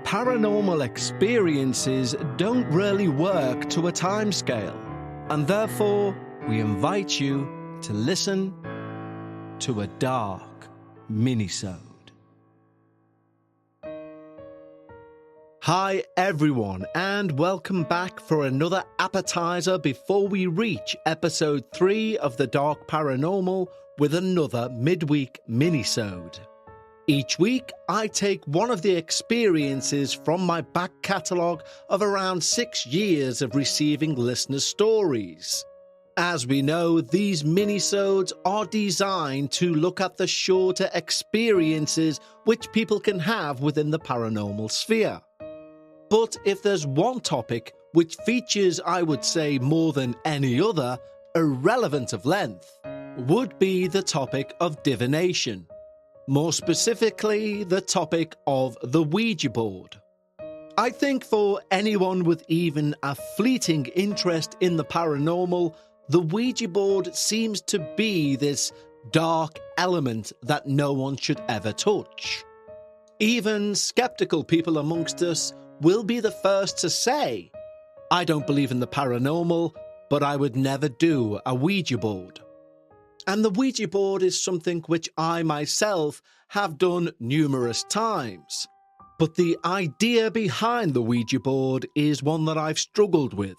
Paranormal experiences don't really work to a timescale, and therefore we invite you to listen to a dark Minisode. Hi everyone, and welcome back for another appetizer before we reach episode 3 of the Dark Paranormal with another midweek Minisode. Each week, I take one of the experiences from my back catalogue of around 6 years of receiving listener stories. As we know, these minisodes are designed to look at the shorter experiences which people can have within the paranormal sphere. But if there's one topic which features, I would say, more than any other, irrelevant of length, would be the topic of divination. More specifically, the topic of the Ouija board. I think for anyone with even a fleeting interest in the paranormal, the Ouija board seems to be this dark element that no one should ever touch. Even skeptical people amongst us will be the first to say, I don't believe in the paranormal, but I would never do a Ouija board. And the Ouija board is something which I myself have done numerous times. But the idea behind the Ouija board is one that I've struggled with.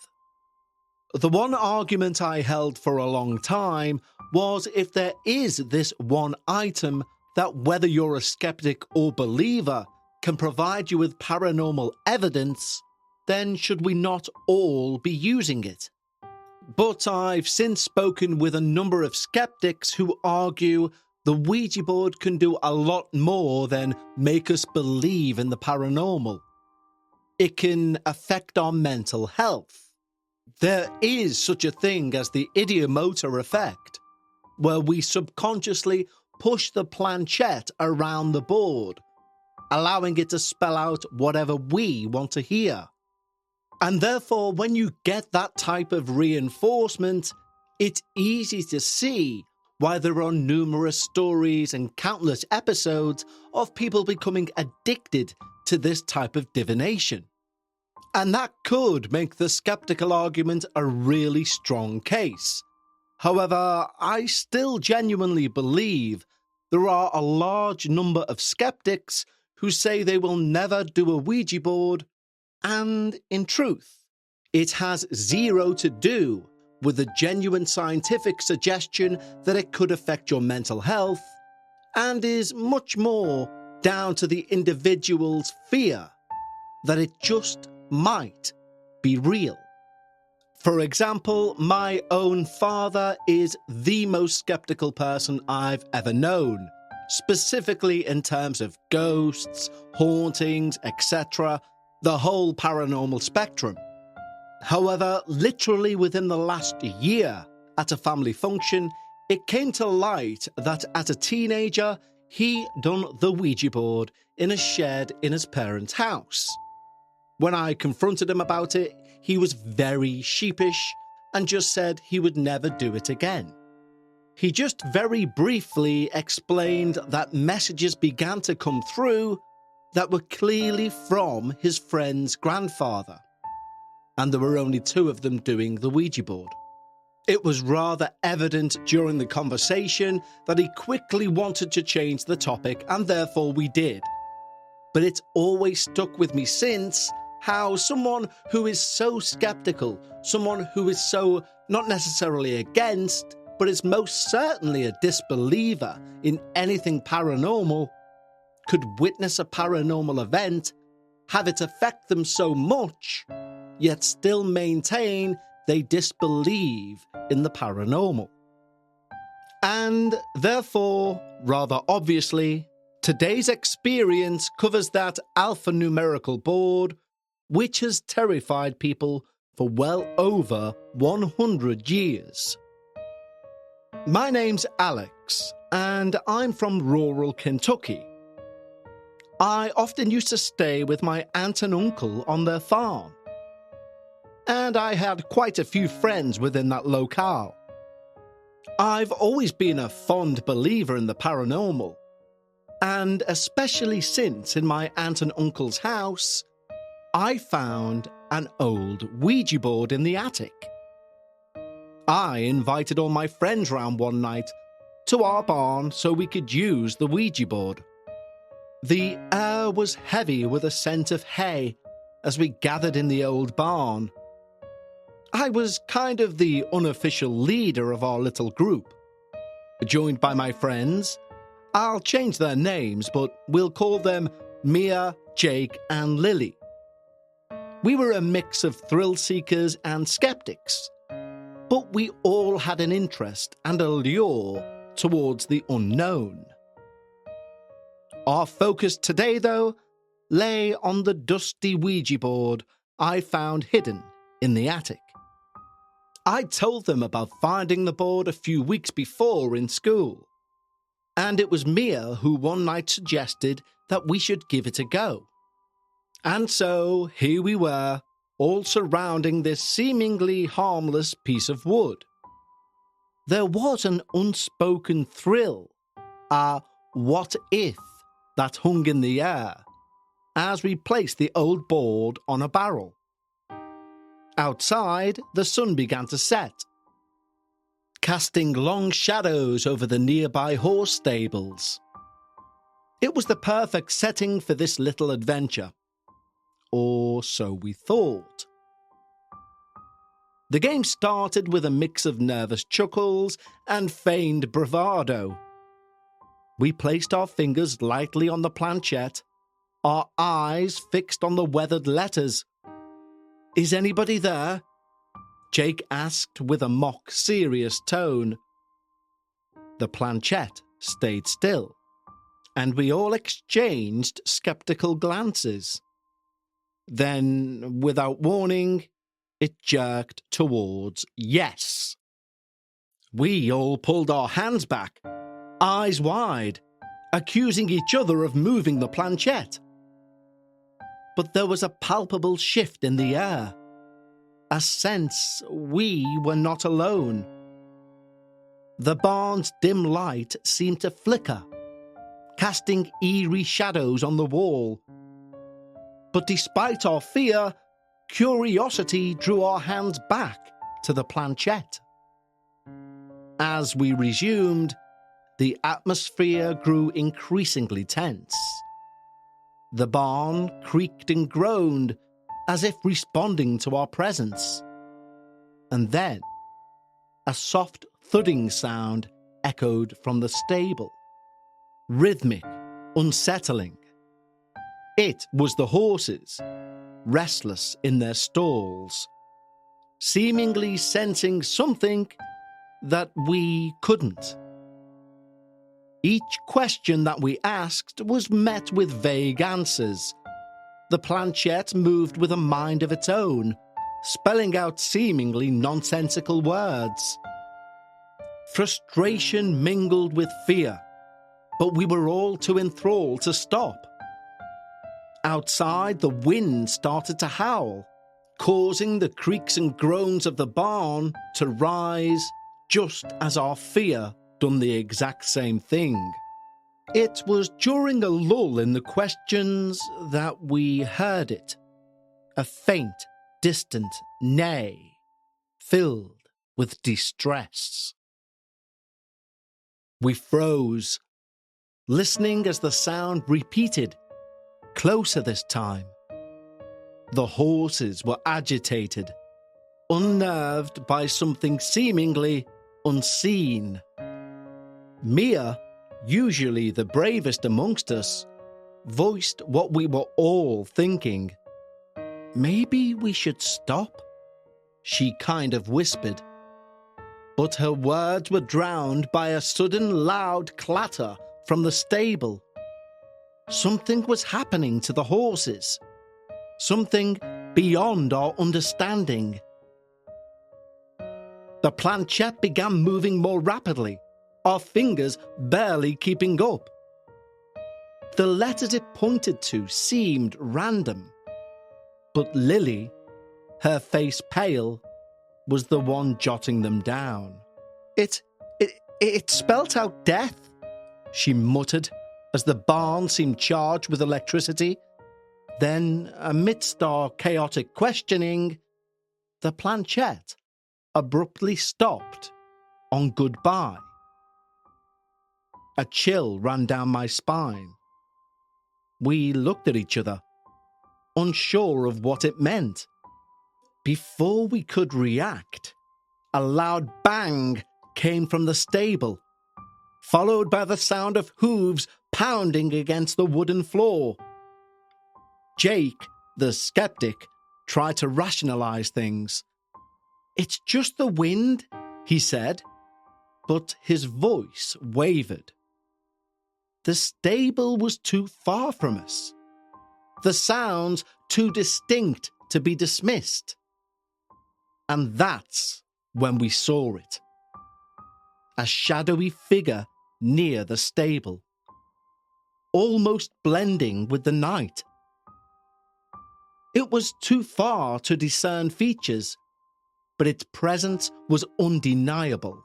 The one argument I held for a long time was if there is this one item that, whether you're a skeptic or believer, can provide you with paranormal evidence, then should we not all be using it? But I've since spoken with a number of skeptics who argue the Ouija board can do a lot more than make us believe in the paranormal. It can affect our mental health. There is such a thing as the ideomotor effect, where we subconsciously push the planchette around the board, allowing it to spell out whatever we want to hear. And therefore, when you get that type of reinforcement, it's easy to see why there are numerous stories and countless episodes of people becoming addicted to this type of divination. And that could make the skeptical argument a really strong case. However, I still genuinely believe there are a large number of skeptics who say they will never do a Ouija board. And in truth, it has zero to do with the genuine scientific suggestion that it could affect your mental health, and is much more down to the individual's fear that it just might be real. For example, my own father is the most skeptical person I've ever known, specifically in terms of ghosts, hauntings, etc., the whole paranormal spectrum. However, literally within the last year, at a family function, it came to light that as a teenager, he done the Ouija board in a shed in his parents' house. When I confronted him about it, he was very sheepish and just said he would never do it again. He just very briefly explained that messages began to come through that were clearly from his friend's grandfather, and there were only 2 of them doing the Ouija board. It was rather evident during the conversation that he quickly wanted to change the topic, and therefore we did. But it's always stuck with me since how someone who is so skeptical, someone who is so not necessarily against, but is most certainly a disbeliever in anything paranormal, could witness a paranormal event, have it affect them so much, yet still maintain they disbelieve in the paranormal. And therefore, rather obviously, today's experience covers that alphanumerical board, which has terrified people for well over 100 years. My name's Alex, and I'm from rural Kentucky. I often used to stay with my aunt and uncle on their farm, and I had quite a few friends within that locale. I've always been a fond believer in the paranormal, And especially since in my aunt and uncle's house, I found an old Ouija board in the attic. I invited all my friends round one night to our barn so we could use the Ouija board. The air was heavy with a scent of hay as we gathered in the old barn. I was kind of the unofficial leader of our little group. Joined by my friends, I'll change their names, but we'll call them Mia, Jake, and Lily. We were a mix of thrill-seekers and skeptics, but we all had an interest and a lure towards the unknown. Our focus today, though, lay on the dusty Ouija board I found hidden in the attic. I told them about finding the board a few weeks before in school, and it was Mia who one night suggested that we should give it a go. And so here we were, all surrounding this seemingly harmless piece of wood. There was an unspoken thrill, a what if, that hung in the air as we placed the old board on a barrel. Outside, the sun began to set, casting long shadows over the nearby horse stables. It was the perfect setting for this little adventure, or so we thought. The game started with a mix of nervous chuckles and feigned bravado. We placed our fingers lightly on the planchette, our eyes fixed on the weathered letters. "Is anybody there?" Jake asked with a mock-serious tone. The planchette stayed still, and we all exchanged skeptical glances. Then, without warning, it jerked towards yes. We all pulled our hands back, eyes wide, accusing each other of moving the planchette. But there was a palpable shift in the air, a sense we were not alone. The barn's dim light seemed to flicker, casting eerie shadows on the wall. But despite our fear, curiosity drew our hands back to the planchette. As we resumed, the atmosphere grew increasingly tense. The barn creaked and groaned as if responding to our presence. And then, a soft thudding sound echoed from the stable, rhythmic, unsettling. It was the horses, restless in their stalls, seemingly sensing something that we couldn't. Each question that we asked was met with vague answers. The planchette moved with a mind of its own, spelling out seemingly nonsensical words. Frustration mingled with fear, but we were all too enthralled to stop. Outside, the wind started to howl, causing the creaks and groans of the barn to rise just as our fear done the exact same thing. It was during a lull in the questions that we heard it, a faint, distant neigh, filled with distress. We froze, listening as the sound repeated, closer this time. The horses were agitated, unnerved by something seemingly unseen. Mia, usually the bravest amongst us, voiced what we were all thinking. "Maybe we should stop," she kind of whispered. But her words were drowned by a sudden loud clatter from the stable. Something was happening to the horses, something beyond our understanding. The planchette began moving more rapidly, our fingers barely keeping up. The letters it pointed to seemed random, but Lily, her face pale, was the one jotting them down. It spelt out death, she muttered, as the barn seemed charged with electricity. Then, amidst our chaotic questioning, the planchette abruptly stopped on goodbye. A chill ran down my spine. We looked at each other, unsure of what it meant. Before we could react, a loud bang came from the stable, followed by the sound of hooves pounding against the wooden floor. Jake, the skeptic, tried to rationalize things. "It's just the wind," he said, but his voice wavered. The stable was too far from us. The sounds too distinct to be dismissed. And that's when we saw it. A shadowy figure near the stable, almost blending with the night. It was too far to discern features, but its presence was undeniable.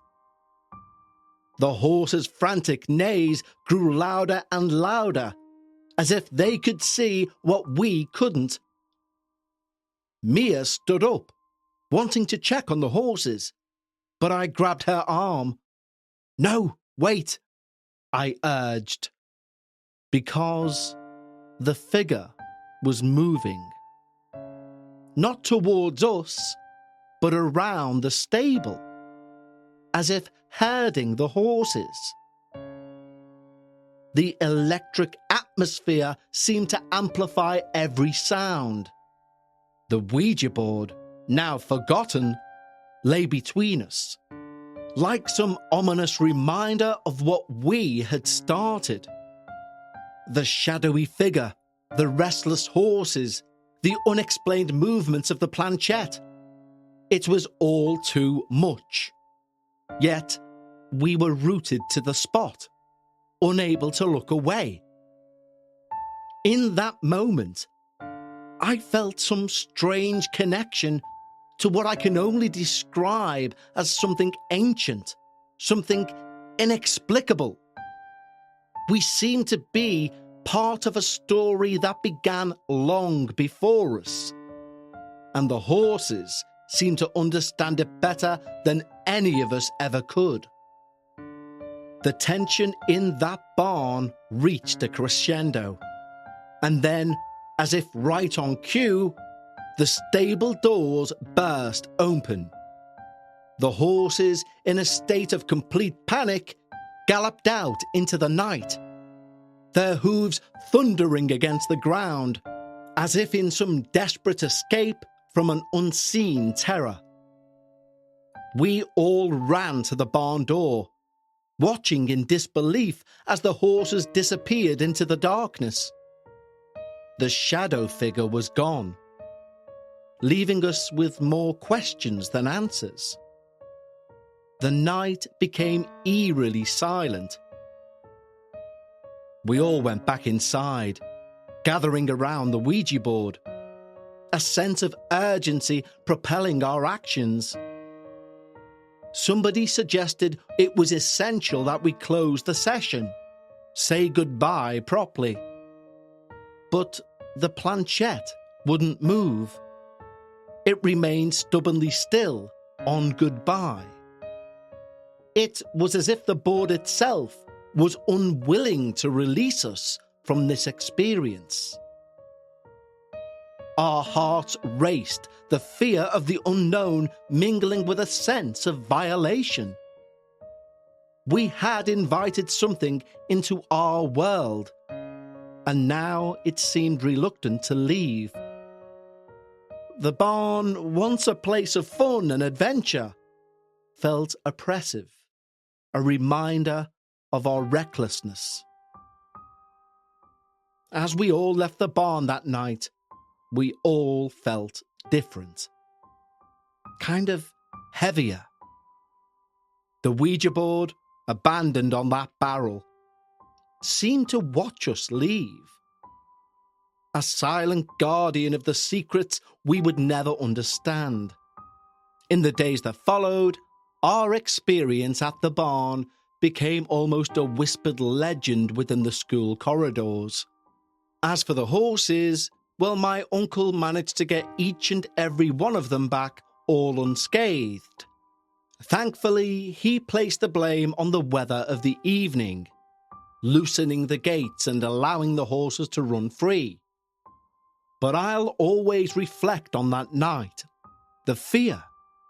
The horses' frantic neighs grew louder and louder, as if they could see what we couldn't. Mia stood up, wanting to check on the horses, but I grabbed her arm. "No, wait," I urged, because the figure was moving. Not towards us, but around the stable, as if herding the horses. The electric atmosphere seemed to amplify every sound. The Ouija board, now forgotten, lay between us, like some ominous reminder of what we had started. The shadowy figure, the restless horses, the unexplained movements of the planchette. It was all too much. Yet, we were rooted to the spot, unable to look away. In that moment, I felt some strange connection to what I can only describe as something ancient, something inexplicable. We seemed to be part of a story that began long before us, and the horses seemed to understand it better than any of us ever could. The tension in that barn reached a crescendo, and then, as if right on cue, the stable doors burst open. The horses, in a state of complete panic, galloped out into the night, their hooves thundering against the ground, as if in some desperate escape from an unseen terror. We all ran to the barn door, watching in disbelief as the horses disappeared into the darkness. The shadow figure was gone, leaving us with more questions than answers. The night became eerily silent. We all went back inside, gathering around the Ouija board, a sense of urgency propelling our actions. Somebody suggested it was essential that we close the session, say goodbye properly. But the planchette wouldn't move. It remained stubbornly still on goodbye. It was as if the board itself was unwilling to release us from this experience. Our hearts raced, the fear of the unknown mingling with a sense of violation. We had invited something into our world, and now it seemed reluctant to leave. The barn, once a place of fun and adventure, felt oppressive, a reminder of our recklessness. As we all left the barn that night, we all felt different. Kind of heavier. The Ouija board, abandoned on that barrel, seemed to watch us leave. A silent guardian of the secrets we would never understand. In the days that followed, our experience at the barn became almost a whispered legend within the school corridors. As for the horses, well, my uncle managed to get each and every one of them back all unscathed. Thankfully, he placed the blame on the weather of the evening, loosening the gates and allowing the horses to run free. But I'll always reflect on that night, the fear,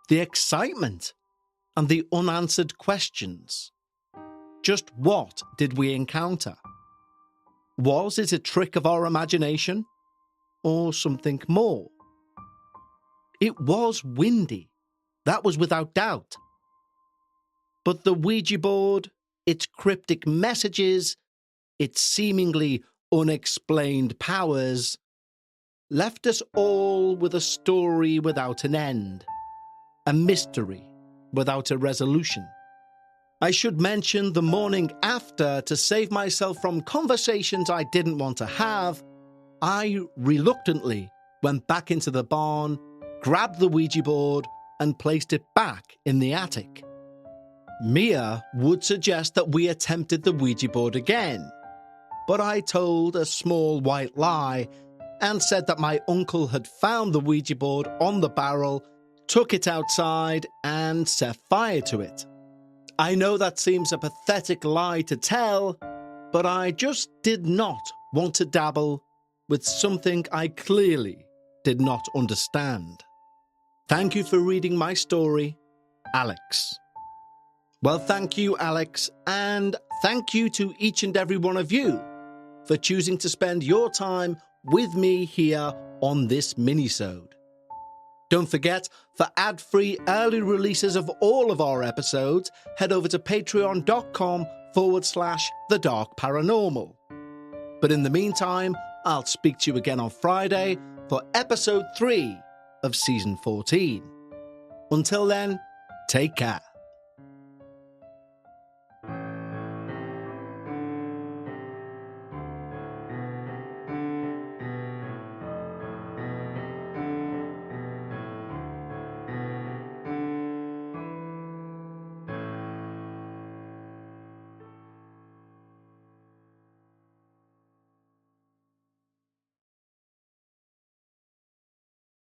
the excitement, and the unanswered questions. Just what did we encounter? Was it a trick of our imagination, or something more? It was windy, that was without doubt. But the Ouija board, its cryptic messages, its seemingly unexplained powers, left us all with a story without an end, a mystery without a resolution. I should mention the morning after, to save myself from conversations I didn't want to have, I reluctantly went back into the barn, grabbed the Ouija board, and placed it back in the attic. Mia would suggest that we attempted the Ouija board again, but I told a small white lie and said that my uncle had found the Ouija board on the barrel, took it outside, and set fire to it. I know that seems a pathetic lie to tell, but I just did not want to dabble with something I clearly did not understand. Thank you for reading my story, Alex. Well, thank you, Alex, and thank you to each and every one of you for choosing to spend your time with me here on this minisode. Don't forget, for ad-free early releases of all of our episodes, head over to patreon.com/The Dark Paranormal. But in the meantime, I'll speak to you again on Friday for episode 3 of season 14. Until then, take care.